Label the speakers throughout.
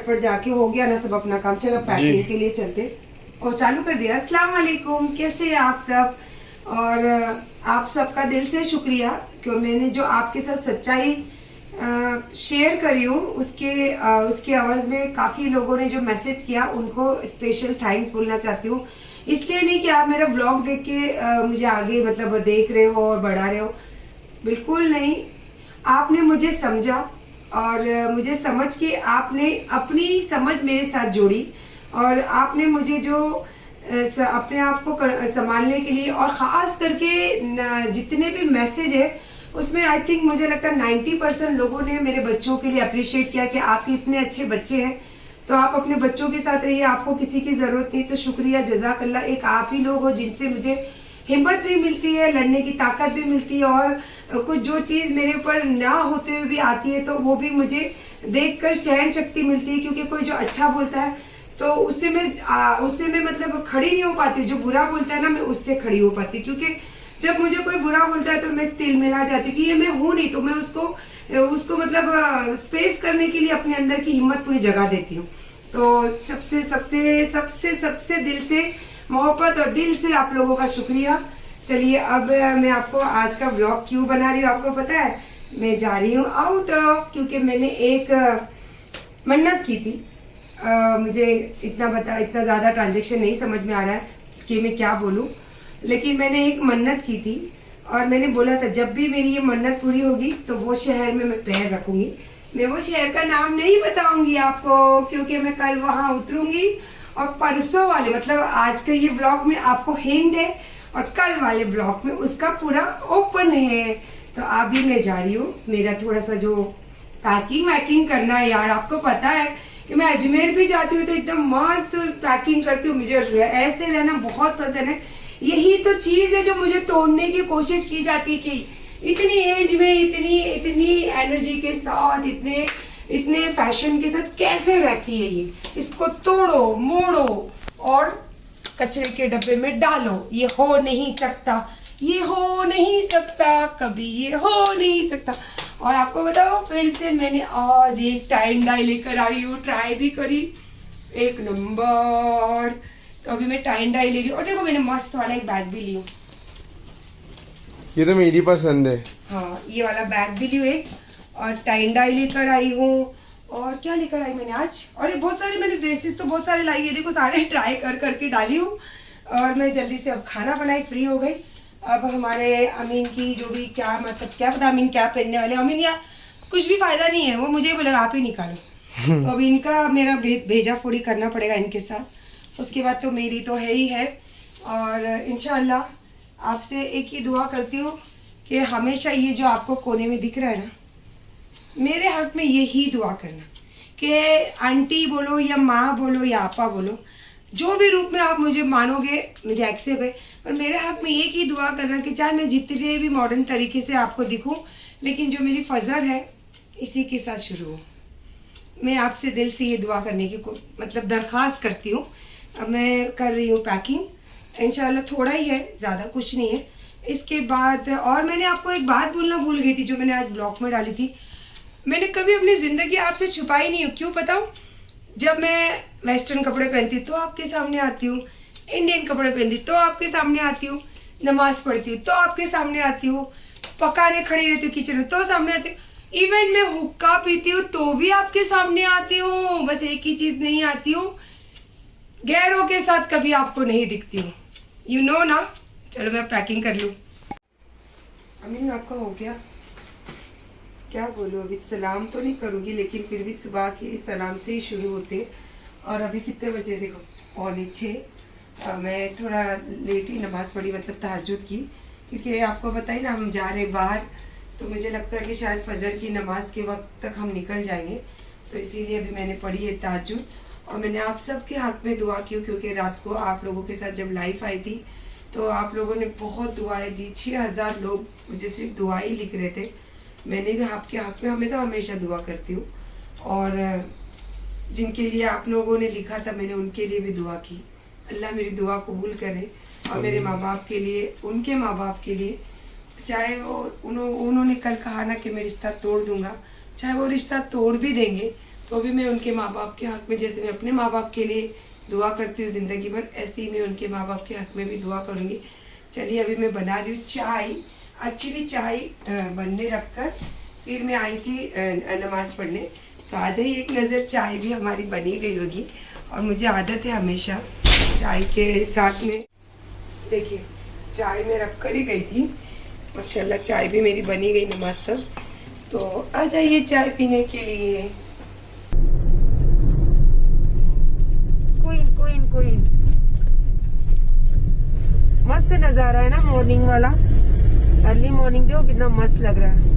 Speaker 1: फटफट जाके हो गया ना सब अपना काम। चलो पैकिंग के लिए चलते। और चालू कर दिया। अस्सलाम वालेकुम, कैसे हैं आप सब? और आप सबका दिल से शुक्रिया कि मैंने जो आपके साथ सच्चाई शेयर करी हूँ उसके आवाज में काफी लोगों ने जो मैसेज किया उनको स्पेशल थैंक्स बोलना चाहती हूँ। इसलिए नहीं कि आप मेरा ब्लॉग देख के मुझे आगे मतलब देख रहे हो और बढ़ा रहे हो, बिल्कुल नहीं। आपने मुझे समझा और मुझे समझ के आपने अपनी समझ मेरे साथ जोड़ी और आपने मुझे जो अपने आप को संभालने के लिए और खास करके जितने भी मैसेज है उसमें आई थिंक मुझे लगता है 90% लोगों ने मेरे बच्चों के लिए अप्रिशिएट किया कि आपके इतने अच्छे बच्चे हैं तो आप अपने बच्चों के साथ रहिए, आपको किसी की जरूरत नहीं। तो शुक्रिया, जज़ाकल्लाह। एक आप ही लोग हो जिनसे मुझे हिम्मत भी मिलती है, लड़ने की ताकत भी मिलती है और कुछ जो चीज मेरे ऊपर ना होते हुए भी आती है तो वो भी मुझे देखकर सहन शक्ति मिलती है, क्योंकि कोई जो अच्छा बोलता है तो उससे मैं मतलब खड़ी नहीं हो पाती। जो बुरा बोलता है ना मैं उससे खड़ी हो पाती, क्योंकि जब मुझे कोई बुरा बोलता है तो मैं तिल मिला जाती कि ये मैं हूं नहीं, तो मैं उसको मतलब स्पेस करने के लिए अपने अंदर की हिम्मत पूरी जगा देती हूँ। तो सबसे सबसे सबसे सबसे दिल से मोहब्बत और दिल से आप लोगों का शुक्रिया। चलिए अब मैं आपको आज का व्लॉग क्यों बना रही हूँ आपको पता है? मैं जा रही हूँ आउट ऑफ, क्योंकि मैंने एक मन्नत की थी। मुझे इतना ज्यादा ट्रांजेक्शन नहीं समझ में आ रहा है कि मैं क्या बोलूं, लेकिन मैंने एक मन्नत की थी और मैंने बोला था जब भी मेरी ये मन्नत पूरी होगी तो वो शहर में मैं पैर रखूंगी। मैं वो शहर का नाम नहीं बताऊंगी आपको, क्योंकि मैं कल वहां उतरूंगी और परसों वाले मतलब आज का ये ब्लॉग में आपको हिंट है और कल वाले ब्लॉग में उसका पूरा ओपन है। तो अभी मैं जा रही हूँ, मेरा थोड़ा सा जो पैकिंग वैकिंग करना है यार, आपको पता है कि मैं अजमेर भी जाती हूँ तो एकदम मस्त पैकिंग करती हूँ। मुझे ऐसे रहना बहुत पसंद है। यही तो चीज है जो मुझे तोड़ने की कोशिश की जाती है कि इतनी एज में इतनी एनर्जी के साथ इतने फैशन के साथ कैसे रहती है ये। इसको तोड़ो मोड़ो और कचरे के डब्बे में डालो। ये हो नहीं सकता, ये हो नहीं सकता, कभी ये हो नहीं सकता। और आपको बताओ फिर से मैंने आज एक टाइम डाई लेकर आई हूँ, ट्राई भी करी, एक नंबर। तो अभी मैं टाइम डाई ले रही हूँ और देखो मैंने मस्त वाला एक बैग भी ली हूँ।
Speaker 2: ये तो मेरी पसंद है।
Speaker 1: हाँ ये वाला बैग भी ली हूँ एक, और टाइम डाई लेकर आई हूँ। और क्या लेकर आई मैंने आज, और ये बहुत सारे मैंने ड्रेसेस तो बहुत सारे लाई है, देखो सारे ट्राई करके डाली हूँ। और मैं जल्दी से अब खाना बनाई, फ्री हो गई। अब हमारे अमीन की जो भी क्या मतलब क्या पता अमीन क्या पहनने वाले, अमीन यार कुछ भी फायदा नहीं है, वो मुझे बोलेगा आप ही निकालो। तो अभी इनका मेरा भेजा फोड़ी करना पड़ेगा इनके साथ, उसके बाद तो मेरी तो है ही है। और इंशाल्लाह आपसे एक ही दुआ करती हूँ कि हमेशा ये जो आपको कोने में दिख रहा है ना, मेरे हक में यही दुआ करना कि आंटी बोलो या माँ बोलो या आपा बोलो, जो भी रूप में आप मुझे मानोगे मुझे एक्सेप्ट है, पर मेरे हक में एक ही दुआ करना कि चाहे मैं जितने भी मॉडर्न तरीके से आपको दिखूं, लेकिन जो मेरी फजर है इसी के साथ शुरू हो। मैं आपसे दिल से ये दुआ करने की मतलब दरख्वास्त करती हूँ। अब मैं कर रही हूँ पैकिंग, इंशाल्लाह थोड़ा ही है, ज़्यादा कुछ नहीं है। इसके बाद और मैंने आपको एक बात बोलना भूल गई थी जो मैंने आज ब्लॉग में डाली थी। मैंने कभी अपनी ज़िंदगी आपसे छुपाई नहीं हो, क्यों बताऊँ? जब मैं वेस्टर्न कपड़े पहनती हूँ तो आपके सामने आती हूँ, इंडियन कपड़े पहनती तो आपके सामने आती हूँ, नमाज पढ़ती हूँ तो आपके सामने आती हूँ, पकाने खड़ी रहती हूँ किचन में तो सामने आती हूँ, इवन मैं हुक्का पीती हूँ तो भी आपके सामने आती हूँ। बस एक ही चीज नहीं आती हूँ, गैरों के साथ कभी आपको नहीं दिखती हूँ, यू नो ना। चलो मैं पैकिंग कर लूँ। अमीन आपका हो गया? क्या बोलूँ, अभी सलाम तो नहीं करूँगी लेकिन फिर भी सुबह के सलाम से ही शुरू होते हैं। और अभी कितने बजे देखो, 5:45। मैं थोड़ा लेट ही नमाज़ पढ़ी, मतलब तहज्जुद की, क्योंकि आपको बताइए ना हम जा रहे बाहर, तो मुझे लगता है कि शायद फजर की नमाज के वक्त तक हम निकल जाएंगे, तो इसीलिए अभी मैंने पढ़ी है तहज्जुद। और मैंने आप सबके हक में दुआ की, क्योंकि रात को आप लोगों के साथ जब लाइफ आई थी तो आप लोगों ने बहुत दुआएं दी। 6000 लोग मुझे सिर्फ दुआ ही लिख रहे थे। मैंने भी आपके हक में हमें तो हमेशा दुआ करती हूँ, और जिनके लिए आप लोगों ने लिखा था मैंने उनके लिए भी दुआ की। अल्लाह मेरी दुआ कबूल करे, और मेरे माँ बाप के लिए, उनके माँ बाप के लिए, चाहे वो उन्होंने कल कहा ना कि मैं रिश्ता तोड़ दूंगा, चाहे वो रिश्ता तोड़ भी देंगे तो भी मैं उनके माँ बाप के हक में, जैसे मैं अपने माँ बाप के लिए दुआ करती हूँ ज़िंदगी भर, ऐसे ही मैं उनके माँ बाप के हक में भी दुआ करूँगी। चलिए अभी मैं बना रही हूँ चाय। एक्चुअली चाय बनने रख कर फिर मैं आई थी नमाज पढ़ने, तो आ जाइए एक नज़र, चाय भी हमारी बनी गई होगी। और मुझे आदत है हमेशा चाय के साथ में, देखिए चाय में रख कर ही गई थी, माशाल्लाह चाय भी मेरी बनी गई नमाज तक। तो आ जाइए चाय पीने के लिए। क्वीन मस्त नज़ारा है ना मॉर्निंग वाला, अर्ली मॉर्निंग देखो कितना मस्त लग रहा है।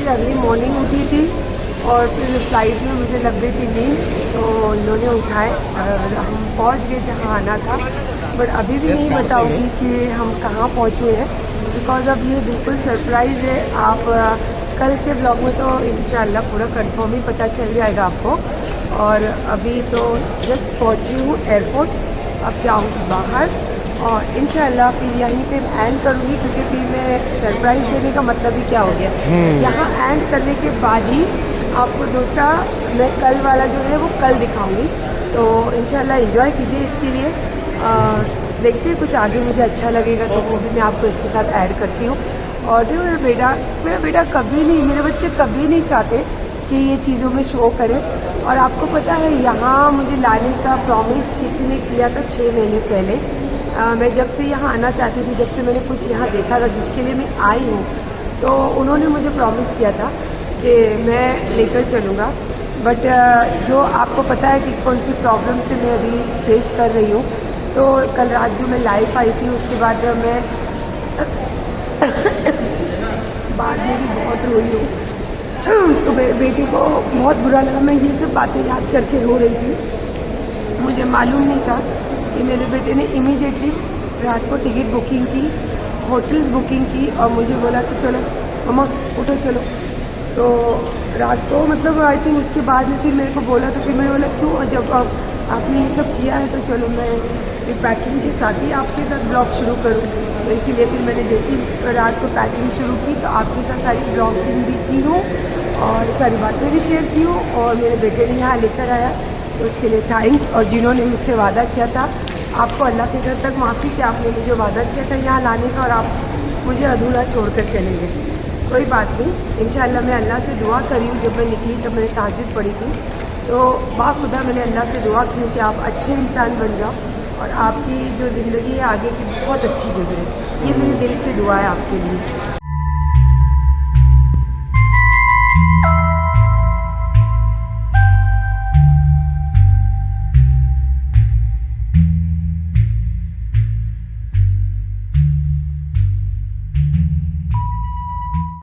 Speaker 1: अर्ली मॉर्निंग उठी थी और फिर फ्लाइट में मुझे लग गई थी नींद, तो इन्होंने उठाए और हम पहुंच गए जहां आना था। बट अभी भी नहीं बताऊंगी कि हम कहां पहुंचे हैं, बिकॉज अब ये बिल्कुल सरप्राइज़ है। आप कल के ब्लॉग में तो इंशाल्लाह पूरा कंफर्म ही पता चल जाएगा आपको। और अभी तो जस्ट पहुंची हूँ एयरपोर्ट, अब जाऊँगी बाहर और इंशाल्लाह फिर यहीं पे एंड करूँगी, क्योंकि फिर मैं सरप्राइज़ देने का मतलब ही क्या हो गया। यहाँ एंड करने के बाद ही आपको दूसरा मैं कल वाला जो है वो कल दिखाऊंगी, तो इंशाल्लाह एंजॉय कीजिए इसके लिए। देखते हैं कुछ आगे मुझे अच्छा लगेगा तो वो भी मैं आपको इसके साथ ऐड करती हूँ। और देखो मेरा बेटा कभी नहीं, मेरे बच्चे कभी नहीं चाहते कि ये चीज़ों में शो करें। और आपको पता है यहाँ मुझे लाने का प्रॉमिस किसी ने किया था 6 महीने पहले। मैं जब से यहाँ आना चाहती थी, जब से मैंने कुछ यहाँ देखा था जिसके लिए मैं आई हूँ, तो उन्होंने मुझे प्रॉमिस किया था कि मैं लेकर चलूँगा। बट जो आपको पता है कि कौन सी प्रॉब्लम से मैं अभी फेस कर रही हूँ, तो कल रात जो मैं लाइव आई थी उसके बाद मैं बाद में भी बहुत रोई हूँ। तो मेरे बेटे को बहुत बुरा लगा, मैं ये सब बातें याद करके रो रही थी। मुझे मालूम नहीं था कि मेरे बेटे ने इमीडिएटली रात को टिकट बुकिंग की, होटल्स बुकिंग की और मुझे बोला कि चलो मम्मा उठो चलो। तो रात को मतलब आई थिंक उसके बाद में फिर मेरे को बोला, तो फिर मैंने बोला क्यों, जब आपने ये सब किया है तो चलो मैं पैकिंग के साथ ही आपके साथ ब्लॉग शुरू करूँ। तो इसीलिए फिर मैंने जैसी रात को पैकिंग शुरू की तो आपके साथ सारी ब्लॉगिंग भी की हूँ और सारी बातें भी शेयर की हूँ। और मेरे बेटे ने यहाँ लेकर आया तो उसके लिए थैंक्स। और जिन्होंने मुझसे वादा किया था, आपको अल्लाह के घर तक माफ़ी कि आपने मुझे वादा किया था यहाँ लाने का और आप मुझे अधूरा छोड़ कर चले गए। कोई बात नहीं, इंशाअल्लाह मैं अल्लाह से दुआ करी हूँ। जब मैं निकली तब मैंने तहज्जुद पढ़ी थी, तो बाखुदा मैंने अल्लाह से दुआ की कि आप अच्छे इंसान बन जाओ और आपकी जो ज़िंदगी है आगे की बहुत अच्छी गुजरे। ये मेरे दिल से दुआ है आपके लिए।